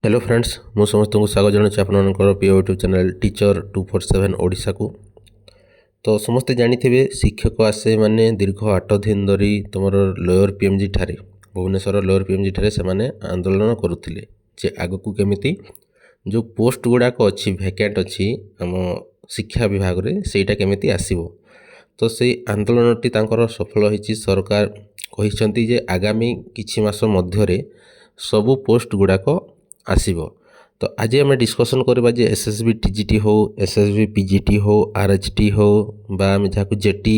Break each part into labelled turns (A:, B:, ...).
A: Hello friends मु समस्त को स्वागत जनाऊँ आपंकर प्रिय यूट्यूब चैनल टीचर 247 ओडिशा को। तो समस्ते जानिथिबे शिक्षक आसे माने दीर्घ 8 दिन धरी तुम लोअर पीएमजी ठारे भुवनेश्वर लोअर पीएमजी ठारे से माने आंदोलन करुथिले जे आगकू केमिति जो पोस्ट गुड़ाक अच्छी भैकेंट अच्छी आम शिक्षा विभाग रे सेटा केमिति आसीबो। तो से आंदोलनटी तांकर सफल होइछि। सरकार कहिसंती जे आगामी किछि मास मध्यरे सबु पोस्ट गुड़ाक आसीबो। तो आज आम डिस्कसन करबा जे एसएसबी टीजीटी हो, एसएसबी पीजीटी हो, आरएचटी हो बा आम जहाँ जेटी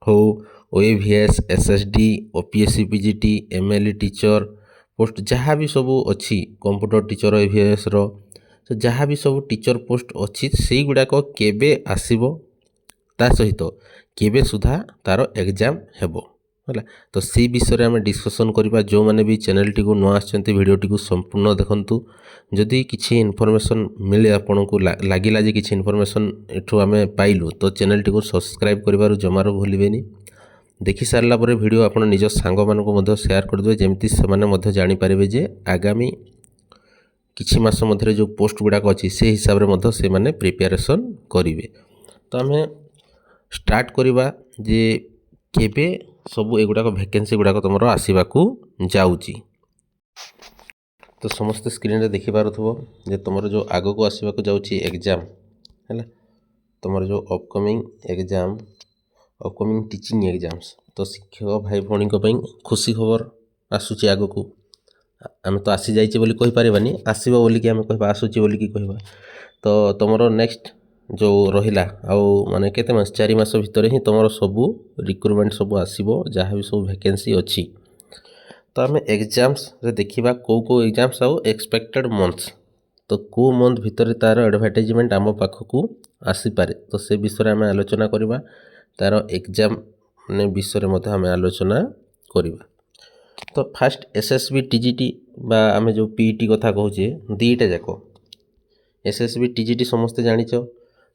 A: हो, ओएवीएस, SSD, OPSC PGT, MLE teacher post जहाँ भी सबू अच्छी कंप्यूटर टीचर ओएवीएस रो तो जहाँ भी सब टीचर पोस्ट अच्छी से गुड़ाक केबे आसीबो ता सहित केबे सुधा तार एग्जाम हेबो है। तो सी विषय आम डिस्कसन करवा। जो मैंने भी चैनल टी को नुआ आछंती वीडियोटी को संपूर्ण देखंतु। जदि किसी इनफॉरमेशन मिले आपन को लागिला जे किसी इनफॉरमेशन एठू आमे पाइलु तो चैनल टी को सब्सक्राइब करिवारु जमारो भूलिबेनी। देखि सारला परे वीडियो आपन निज सांग मान को मध्य शेयर कर देबे जेमति से माने मध्य जानि पारिबे जे आगामी किछि मास मध्य जो पोस्ट गुड़ाक अछि से हिसाब रे मध्य से माने प्रिपरेशन करिवे। तो आमे स्टार्ट करवा जे केबे सबू एगुड़ाक वैकेंसी गुड़ाक तुम आसवाकू जाऊँगी। तो समस्ते स्क्रीन रे देखि पारुथबो जे तुम जो आग को आसवाकू जाऊँगी एग्जाम है तुम जो upcoming exam upcoming teaching exams. तो शिक्षक भाई भौणी खुशी खबर आसूची आग को आम तो आसी जाइए बोली कहि पारिबानी आसीबो बोली कि आम कहबा आसूची बोली कि कहबा। तो तुमरो नेक्स्ट जो रहिला आउ माने केते मास 4 मास भितर ही तुम सबू रिक्रुटमेंट सबू आसीबो जहाँ भी सब वैकेंसी अच्छी। तो आम एग्जाम्स रे देखिबा को एग्जाम्स आउ एक्सपेक्टेड मंथ्स। तो को मंथ भितर तार एडवर्टाइजमेंट आम पाखकू आसी पारे तो से विषय आम आलोचना करबा। तार एग्जाम ने विषय मध्य आम आलोचना करबा। तो फास्ट एसएसबी टीजीटी बा आम जो पीईटी कथा कहूचे दीटा जाक एसएसबी टीजीटी समस्ते जानिच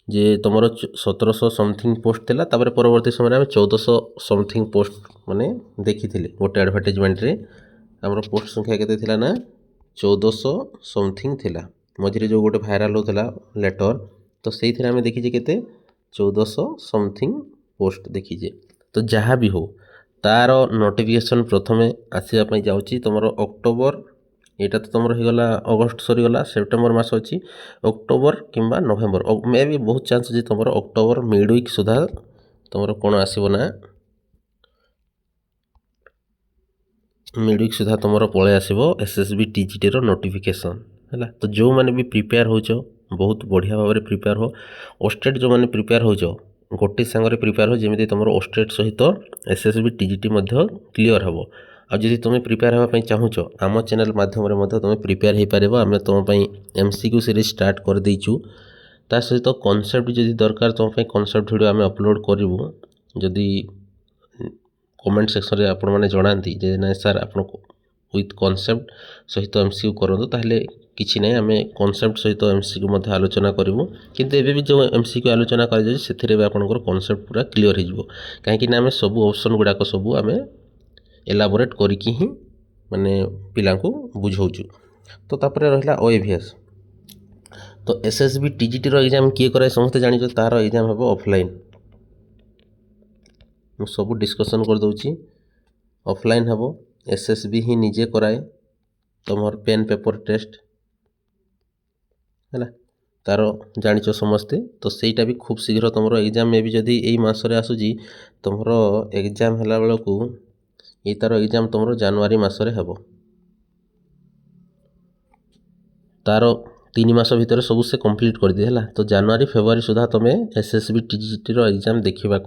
A: जे तुम 1700 समथिंग पोस्ट थिला तापर परवर्ती समय में 1400 समथिंग पोस्ट माने देखी थिले गोटे एडवर्टाइजमेंट रे हमर पोस्ट संख्या केते थिला ना 1400 समथिंग थिला। मझिरे जो गोटे भाइराल होतला लेटर तो सेही थिरा हम देखि जे केते 1400 समथिंग पोस्ट देखि जे। तो जहाँ भी हो तार नोटिफिकेशन प्रथमे आसीबा पई जाउची तुमरो अक्टोबर एटा तो तुम होगा अगस्ट सरीगला सेप्टेम्बर मास अच्छी अक्टोबर किंबा नवेम्बर मे भी बहुत चांस जे तुम अक्टोबर मिड वीक सुधा तुम कौन आसब ना मिड वीक सुधा तुम पलि आसब एसएसबी टीजीटी रो नोटिफिकेशन है। तो जो मैंने भी प्रिपेयर हो बहुत बढ़िया भाव में प्रिपेयर हो ओस्टेट जो मैंने प्रिपेयर हो गोटे सांगे प्रिपेयर हो जमी तुम ओस्टेट सहित एसएसबी टीजीटी क्लीयर हम। आ जदि तुम प्रिपेयर होगा चाहूच आम चैनल मध्यम तुम प्रिपेयर हो पार आम तुम एमसीक्यू सीरीज स्टार्ट कर देचु। ता सहित कॉन्सेप्ट जदि दरकार तुम कॉन्सेप्ट वीडियो आम अपलोड करूँ जदि कमेंट सेक्शन में आपण मैंने जनाती जे ना सर आप विथ कॉन्सेप्ट सहित एमसीक्यू करूँ ताहले किसी ना आम कॉन्सेप्ट सहित एमसीक्यू आलोचना करूँ। किंतु एबे भी जो एमसीक्यू आलोचना कर आपंकर कॉन्सेप्ट पूरा क्लीयर हो कहीं आम सब ऑप्शन गुड़ाक सब आम एलाबोरेट करिकी ही माने पिलांको बुझाऊचु। तो तापर रहिला ओएवीएस। तो एसएसबी टीजीटी रो एग्जाम किए कराए समस्त जानिछ तार एग्जाम हेबो ऑफलाइन। मु सब डिस्कशन कर दउची ऑफलाइन हेबो एसएसबी ही निजे कराए तमर पेन पेपर टेस्ट है तार जानिछ समस्ते। तो सेटा भी खूब शीघ्र तुम एग्जाम में भी जदि एई मासरे आसुजी तुमर एग्जाम हला बेलकू ये तार एग्जाम तुम जनवरी मसरे हेबो। तार 3 मास भितर सब से कंप्लीट कर दिए है। तो जनवरी फेब्रुआरी सुधा तुम एसएसबी टीजीटी रो एग्जाम देखा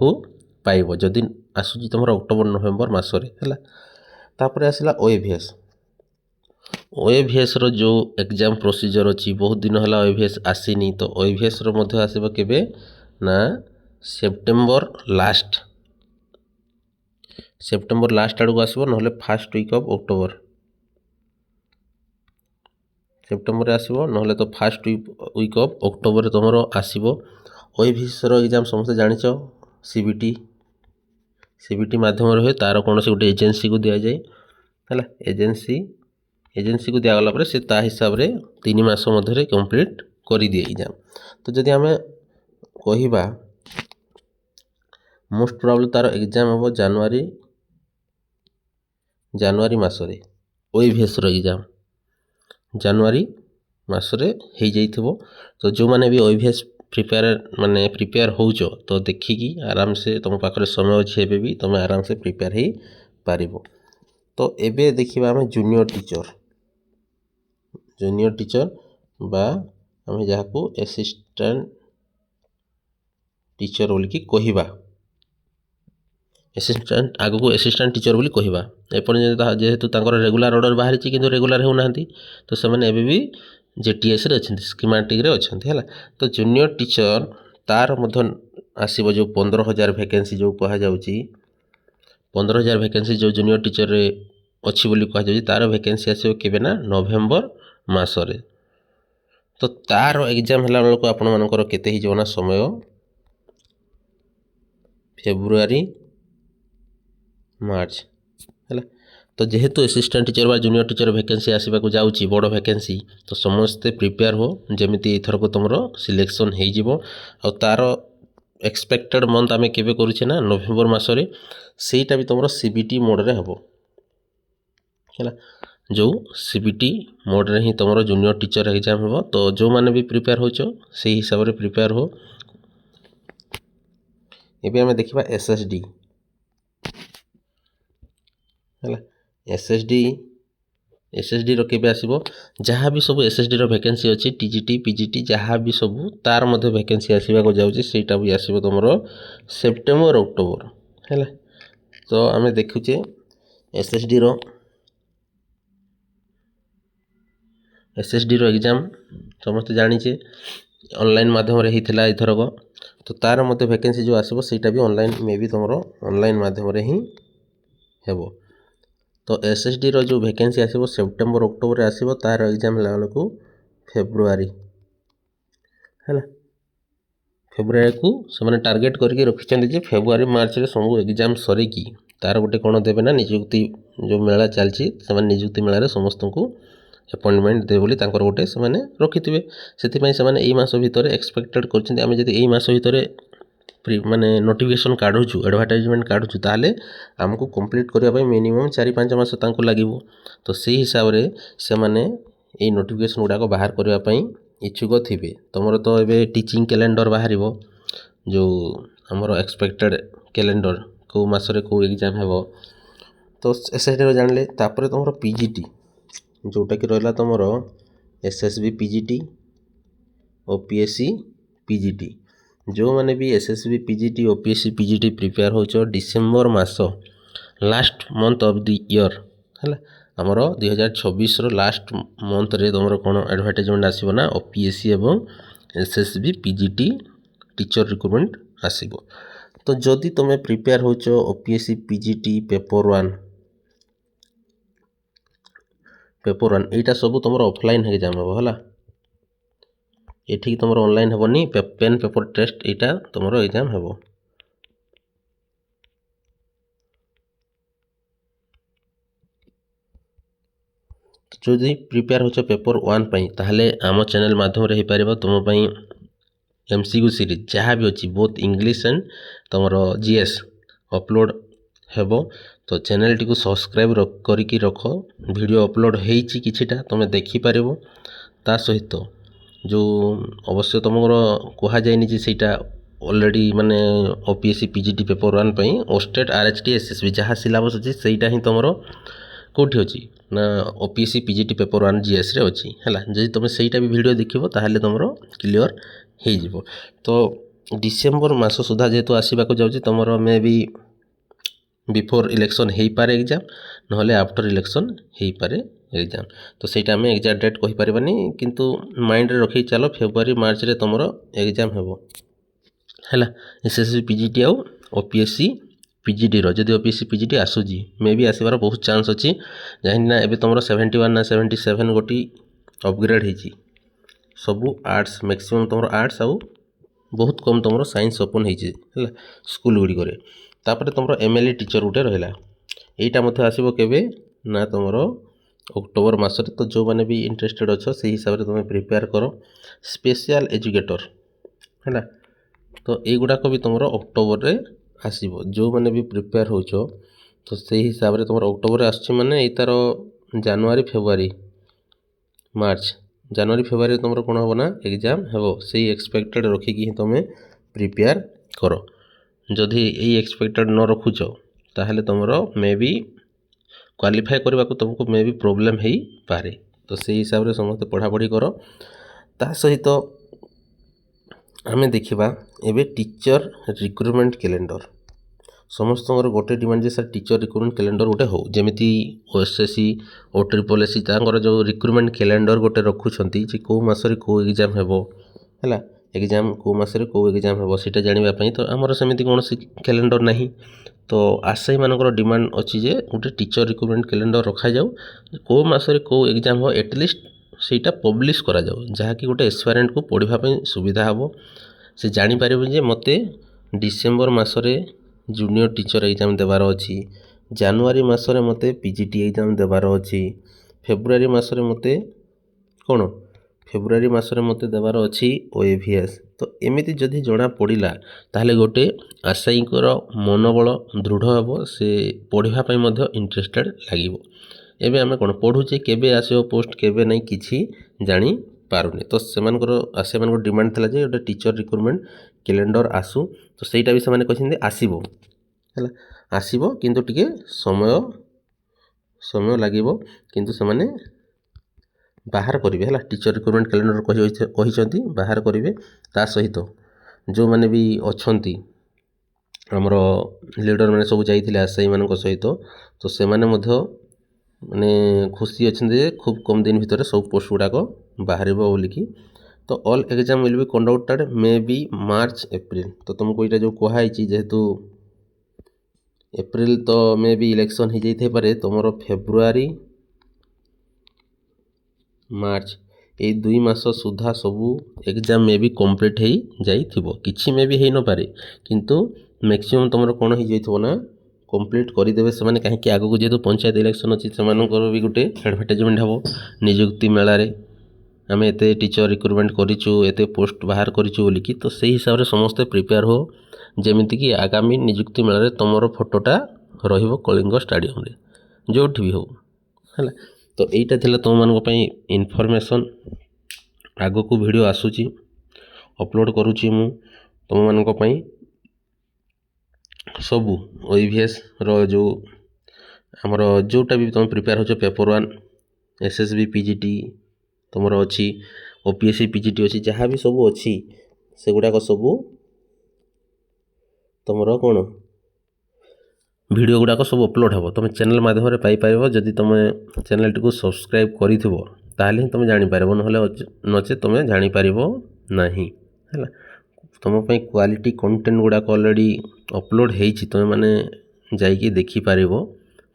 A: पाइब जदि आसूची तुम अक्टोबर नवेम्बर मसरे है। तापर आसला ओएवीएस। ओएवीएस रो जो एग्जाम प्रोसीजर अच्छी बहुत दिन है ओएवीएस आसीनी। तो ओएवीएस रो मध्य आसीबो केबे ना सेप्टेम्बर लास्ट आड़ को आसो ना first week of October September आसो ना तो फास्ट वीक ऑफ अक्टोबर तुम आसो। ओएवीएस रो एग्जाम समस्त जानिच सीबीटी माध्यम रहे तार कौन से गोटे एजेंसी को दि जाए है एजेंसी एजेन्सी को दिगला से ता हिसाब रे 3 मास मध्य कंप्लीट कर दिए एग्जाम। तो जदि आम कहिबा मोस्ट प्रोबेबली तार एग्जाम हम जानुआरी मासरे ओईभीएस एग्जाम जानुआरी मासरे हो जाइथिबो। तो जो माने भी ओईभीएस प्रिपेयर होउछ तो देखिकी आराम से तुम पाखरे समय अच्छे एबे भी तुम आराम से प्रिपेयर हो पारिबो। तो एबे देखिबा हम जूनियर टीचर बा आम जहाँ असिस्टेंट टीचर बोल कि कहिबा असिस्टेंट आगु को असिस्टेंट टीचर बोली कहिबा। एपर्यंत जेहेतु तांकर रेगुलर ऑर्डर बाहरी किंतु रेगुलर हो नांती तो से एबे भी जेटीएस रे अच्छे स्कीमेटिक रे अच्छे है। तो जूनियर टीचर तार मध्य आसीबो जो 15,000 वैकेंसी जो कहा जाउची 15,000 वैकेंसी जो जूनियर टीचर रे अच्छी बोली कहा जाउची तार वैकेंसी आसीबो केबे ना नवेम्बर मासरे। तो तार एग्जाम हला बेलको आपण मानकर केते ही जोना समय फेब्रुआरी मार्च है। तो जेहेतु असिस्टेंट टीचर बा जूनियर टीचर वैकेंसी आसवा को जाउची बड़ वैकेंसी तो समस्ते प्रिपेयर हो जमीती एथर को तुम सिलेक्शन हो जिवो। आ तार एक्सपेक्टेड मंथ आम केबे करूछे ना नवेम्बर मासरे सेटा भी तुम सीबीटी मोड रे हबो है। जो सीबीटी मोड रे ही तुम जूनियर टीचर एग्जाम हो। तो जो माने भी प्रिपेयर होचो से हिसाब रे प्रिपेयर हो। एबे आम देखिबा एसएसडी है। एसएसडी रो केबे आसीबो जहाँ भी सब एसएसडी रो वैकेंसी अछि टीजीटी पीजीटी जहाँ भी सब तार मध्य वैकेंसी आसीबा को जाउची सेटा भी आसीबो तुमरो सेप्टेम्बर अक्टोबर है। तो आम देखुचे एसएसडी रो एग्जाम समस्त जानिचे ऑनलाइन माध्यम रे हिथिला इथरक। तो तार मध्य वैकेंसी जो आसीबो सेटा भी ऑनलाइन मे भी तुमरो ऑनलाइन माध्यम रे ही हेबो। तो एसएसडी रो जो वैकेंसी आसीबो सेप्टेम्बर अक्टोबर आसीबो तार एग्जाम लेवल को फेब्रुआरी है। फेब्रुआरी को से टार्गेट करके रखिछन जे फेब्रुआरी मार्च रे सब एग्जाम सरे की तार गोटे कोन देबे ना नियुक्ति जो मेला चलची से नियुक्ति मेला रे समस्त को अपॉइंटमेंट दे बोली तांकर गोटे से रखिथिबे। सेति पई से एई मास भितर एक्सपेक्टेड करछन आमे जदि एई मास भितर माने नोटिफिकेशन काढुछु एडवर्टाइजमेंट काढुछु ताले हमको कंप्लीट करिया पई मिनिमम 4-5 मास तांको लागिवो। तो से हिसाब रे से माने एई नोटिफिकेशन गुडा को बाहर करिया पई इच्छुक थिबे। तमरो तो एबे टीचिंग कैलेंडर बाहरिबो जो हमरो एक्सपेक्टेड कैलेंडर को मास रे को एग्जाम हेबो। तो एसएसडी रो जानले तापरे तमरो पीजीटी जोटा कि रहला तमरो एसएसबी पीजीटी ओपीएससी पीजीटी जो माने भी SSB PGT OPSC PGT prepare होचो डिसेंबर मास last month of the year है। आमर 2026 रो लास्ट मंथ रे तुम कौन एडवर्टाइजमेंट आसीबो ना ओपीएससी एवं एसएसबी पीजीटी टीचर रिक्रुटमेंट आसीबो। तो जदि तुम प्रिपेयर होचो ओपीएससी पीजीटी पेपर 1 एटा सब तुम ऑफलाइन एग्जाम हम है। ये तुम ऑनलाइन हेबनी पेन पेपर टेस्ट एटा तुम एग्जाम हेबो। जदि प्रिपेयर होचो पेपर 1 पई ताहले आम चैनल माध्यम रे हो पारिबो तुम पई एमसीक्यू सीरीज जहाँ भी अच्छी बोथ इंग्लिश एंड तुम जीएस अपलोड हेबो। तो चैनल टी को सब्सक्राइब करिकी रख वीडियो अपलोड होईची किछिटा तुम देखि पारिबो। ता सहित जो अवश्य तुम कहा जाए जे सेटा ऑलरेडी माने ओपीएससी पीजीटी पेपर 1 पई ओस्टेट आरएचटी एसएसबी जहाँ सिलेबस अछि सेटा ही तुम कोठी अछि ना ओपीएससी पीजीटी पेपर 1 जीएस रे अछि हैला। जदि तुम सेटा भी वीडियो देखिबो ताहले तुम क्लियर हो जिवो। तो डिसेंबर मास सुधा जेहेतु आसवा को जाउछि तुमर मे भी बिफोर इलेक्शन हो पारे एग्जाम नहले आफ्टर इलेक्शन हो पारे एग्जाम। तो सेटा आम एग्जाक्ट डेट कहि परिबानी किंतु माइंड रे रखि चलो फेब्रुआरी मार्च रे तुमर एग्जाम हेबो हैला। एसएससी पीजीटी आ ओपीएससी पीजीटी रो जदि ओपीएससी पीजीटी आसुजी मे भी आसीबार बहुत चांस अछि जाहि ना एबे तुमर 71 ना 77 गोटी अपग्रेड हिची सबू आर्ट्स मैक्सिमम तुम आर्ट्स आउ बहुत कम तुम साइंस ओपन होती है स्कूल गुड़िक। तापर तुम एमएलए टीचर गोटे रहा यहीटा आसब केबे ना तुम ଅକ୍ଟୋବର ମାସରେ। ତ ଯେଉଁମାନେ ବି ଇଣ୍ଟରେଷ୍ଟେଡ଼ ଅଛ ସେଇ ହିସାବରେ ତୁମେ ପ୍ରିପେୟାର କର। ସ୍ପେଶିଆଲ ଏଜୁକେଟର ହେଲା, ତ ଏଇଗୁଡ଼ାକ ବି ତୁମର ଅକ୍ଟୋବରରେ ଆସିବ। ଯେଉଁମାନେ ବି ପ୍ରିପେୟାର ହେଉଛ ତ ସେଇ ହିସାବରେ ତୁମର ଅକ୍ଟୋବରରେ ଆସୁଛି ମାନେ ଏଇ ତା'ର ଜାନୁଆରୀ ଫେବୃଆରୀ ଫେବୃଆରୀରେ ତୁମର କ'ଣ ହେବ ନା ଏକ୍ଜାମ୍ ହେବ। ସେଇ ଏକ୍ସପେକ୍ଟେଡ଼ ରଖିକି ହିଁ ତୁମେ ପ୍ରିପେୟାର କର। ଯଦି ଏଇ ଏକ୍ସପେକ୍ଟେଡ଼ ନ ରଖୁଛ ତାହେଲେ ତୁମର ମେ ବି କ୍ୱାଲିଫାଏ କରିବାକୁ ତୁମକୁ ମେ ବି ପ୍ରୋବ୍ଲେମ୍ ହେଇପାରେ। ତ ସେଇ ହିସାବରେ ସମସ୍ତେ ପଢ଼ାପଢ଼ି କର। ତା ସହିତ ଆମେ ଦେଖିବା ଏବେ ଟିଚର୍ ରିକ୍ରୁଟମେଣ୍ଟ କ୍ୟାଲେଣ୍ଡର। ସମସ୍ତଙ୍କର ଗୋଟେ ଡିମାଣ୍ଡ ଯେ ସାର୍ ଟିଚର୍ ରିକ୍ରୁଟମେଣ୍ଟ କ୍ୟାଲେଣ୍ଡର ଗୋଟେ ହେଉ। ଯେମିତି OSSC OSSC ତାଙ୍କର ଯେଉଁ ରିକ୍ରୁଟମେଣ୍ଟ କ୍ୟାଲେଣ୍ଡର ଗୋଟେ ରଖୁଛନ୍ତି ଯେ କେଉଁ ମାସରେ କେଉଁ ଏକ୍ଜାମ୍ ହେବ ହେଲା, ଏକ୍ଜାମ୍ କେଉଁ ମାସରେ କେଉଁ ଏକ୍ଜାମ୍ ହେବ ସେଇଟା ଜାଣିବା ପାଇଁ। ତ ଆମର ସେମିତି କୌଣସି କ୍ୟାଲେଣ୍ଡର ନାହିଁ। ତ ଆଶାୟୀମାନଙ୍କର ଡିମାଣ୍ଡ ଅଛି ଯେ ଗୋଟେ ଟିଚର୍ ରିକ୍ରୁଟମେଣ୍ଟ କ୍ୟାଲେଣ୍ଡର ରଖାଯାଉ, କେଉଁ ମାସରେ କେଉଁ ଏକ୍ଜାମ୍ ହେବ ଆଟଲିଷ୍ଟ ସେଇଟା ପବ୍ଲିଶ କରାଯାଉ, ଯାହାକି ଗୋଟେ ଏସ୍ପାରାଣ୍ଟକୁ ପଢ଼ିବା ପାଇଁ ସୁବିଧା ହେବ। ସେ ଜାଣିପାରିବେ ଯେ ମୋତେ ଡିସେମ୍ବର ମାସରେ ଜୁନିୟର ଟିଚର୍ ଏକ୍ଜାମ୍ ଦେବାର ଅଛି, ଜାନୁଆରୀ ମାସରେ ମୋତେ PGT ଏକ୍ଜାମ୍ ଦେବାର ଅଛି, ଫେବୃଆରୀ ମାସରେ ମୋତେ ଦେବାର ଅଛି OAVS। ତ ଏମିତି ଯଦି ଜଣା ପଡ଼ିଲା ତାହେଲେ ଗୋଟେ ଆଶାୟୀଙ୍କର ମନୋବଳ ଦୃଢ଼ ହେବ, ସେ ପଢ଼ିବା ପାଇଁ ମଧ୍ୟ ଇଣ୍ଟରେଷ୍ଟେଡ଼ ଲାଗିବ। ଏବେ ଆମେ କ'ଣ ପଢ଼ୁଛେ, କେବେ ଆସିବ ପୋଷ୍ଟ କେବେ ନାହିଁ କିଛି ଜାଣିପାରୁନି। ତ ସେମାନଙ୍କର ଡିମାଣ୍ଡ ଥିଲା ଯେ ଗୋଟେ ଟିଚର୍ ରିକ୍ରୁଟମେଣ୍ଟ କ୍ୟାଲେଣ୍ଡର ଆସୁ। ତ ସେଇଟା ବି ସେମାନେ କହିଛନ୍ତି ଆସିବ ହେଲା, ଆସିବ କିନ୍ତୁ ଟିକେ ସମୟ ଲାଗିବ, କିନ୍ତୁ ସେମାନେ ବାହାର କରିବେ ହେଲା। ଟିଚର୍ ରିକ୍ରୁଟମେଣ୍ଟ କ୍ୟାଲେଣ୍ଡର କହିଛନ୍ତି ବାହାର କରିବେ। ତା ସହିତ ଯେଉଁମାନେ ବି ଅଛନ୍ତି ଆମର ଲିଡ଼ରମାନେ ସବୁ ଯାଇଥିଲେ ଆଶାୟୀମାନଙ୍କ ସହିତ, ତ ସେମାନେ ମଧ୍ୟ ମାନେ ଖୁସି ଅଛନ୍ତି ଯେ ଖୁବ୍ କମ୍ ଦିନ ଭିତରେ ସବୁ ପୋଷ୍ଟ ଗୁଡ଼ାକ ବାହାରିବ ବୋଲିକି। ତ all exam will be conducted maybe March April. ତ ତୁମକୁ ଏଇଟା ଯେଉଁ କୁହାହେଇଛି, ଯେହେତୁ ଏପ୍ରିଲ ତ ମେ ବି ଇଲେକ୍ସନ୍ ହେଇଯାଇଥାଇପାରେ, ତୁମର ଫେବୃଆରୀ ମାର୍ଚ୍ଚ ଏଇ 2 ମାସ ସୁଦ୍ଧା ସବୁ ଏକ୍ଜାମ୍ ମେ ବି କମ୍ପ୍ଲିଟ୍ ହେଇଯାଇଥିବ। କିଛି ମେ ବି ହେଇନପାରେ, କିନ୍ତୁ ମ୍ୟାକ୍ସିମମ୍ ତୁମର କ'ଣ ହେଇଯାଇଥିବ ନା କମ୍ପ୍ଲିଟ୍ କରିଦେବେ ସେମାନେ। କାହିଁକି ଆଗକୁ ଯେହେତୁ ପଞ୍ଚାୟତ ଇଲେକ୍ସନ୍ ଅଛି, ସେମାନଙ୍କର ବି ଗୋଟେ ଆଡ଼ଭର୍ଟାଇଜମେଣ୍ଟ ହେବ ନିଯୁକ୍ତି ମେଳାରେ, ଆମେ ଏତେ ଟିଚର୍ ରିକ୍ରୁଟମେଣ୍ଟ କରିଛୁ, ଏତେ ପୋଷ୍ଟ ବାହାର କରିଛୁ ବୋଲିକି। ତ ସେଇ ହିସାବରେ ସମସ୍ତେ ପ୍ରିପେୟାର ହୁଅ, ଯେମିତିକି ଆଗାମୀ ନିଯୁକ୍ତି ମେଳାରେ ତୁମର ଫଟୋଟା ରହିବ କଳିଙ୍ଗ ଷ୍ଟାଡ଼ିୟମରେ, ଯେଉଁଠି ବି ହେଉ ହେଲା। ତ ଏଇଟା ଥିଲା ତୁମମାନଙ୍କ ପାଇଁ ଇନଫର୍ମେସନ୍। ଆଗକୁ ଭିଡ଼ିଓ ଆସୁଛି, ଅପଲୋଡ଼ କରୁଛି ମୁଁ ତୁମମାନଙ୍କ ପାଇଁ। ସବୁ OAVSର ଆମର ଯେଉଁଟା ବି ତୁମେ ପ୍ରିପେୟାର ହେଉଛ, ପେପର୍ 1 SSB PGT ତୁମର ଅଛି, OPSC PGT ଅଛି, ଯାହା ବି ସବୁ ଅଛି ସେଗୁଡ଼ାକ ସବୁ ତୁମର କ'ଣ ଭିଡ଼ିଓ ଗୁଡ଼ାକ ସବୁ ଅପଲୋଡ଼ ହେବ, ତୁମେ ଚ୍ୟାନେଲ୍ ମାଧ୍ୟମରେ ପାଇପାରିବ। ଯଦି ତୁମେ ଚ୍ୟାନେଲ୍ଟିକୁ ସବସ୍କ୍ରାଇବ୍ କରିଥିବ ତାହେଲେ ହିଁ ତୁମେ ଜାଣିପାରିବ, ନହେଲେ ନଚେତ୍ ତୁମେ ଜାଣିପାରିବ ନାହିଁ ହେଲା। ତୁମ ପାଇଁ କ୍ୱାଲିଟି କଣ୍ଟେଣ୍ଟ ଗୁଡ଼ାକ ଅଲରେଡ଼ି ଅପଲୋଡ଼ ହେଇଛି, ତୁମେମାନେ ଯାଇକି ଦେଖିପାରିବ,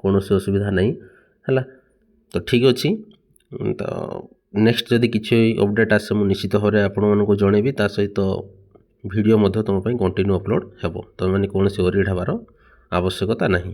A: କୌଣସି ଅସୁବିଧା ନାହିଁ ହେଲା। ତ ଠିକ୍ ଅଛି, ତ ନେକ୍ସଟ ଯଦି କିଛି ଅପଡ଼େଟ୍ ଆସେ ମୁଁ ନିଶ୍ଚିତ ଭାବରେ ଆପଣମାନଙ୍କୁ ଜଣେଇବି। ତା ସହିତ ଭିଡ଼ିଓ ମଧ୍ୟ ତୁମ ପାଇଁ କଣ୍ଟିନ୍ୟୁ ଅପଲୋଡ଼ ହେବ, ତୁମେମାନେ କୌଣସି ୱରିଡ୍ ହେବାର ଆବଶ୍ୟକତା ନାହିଁ।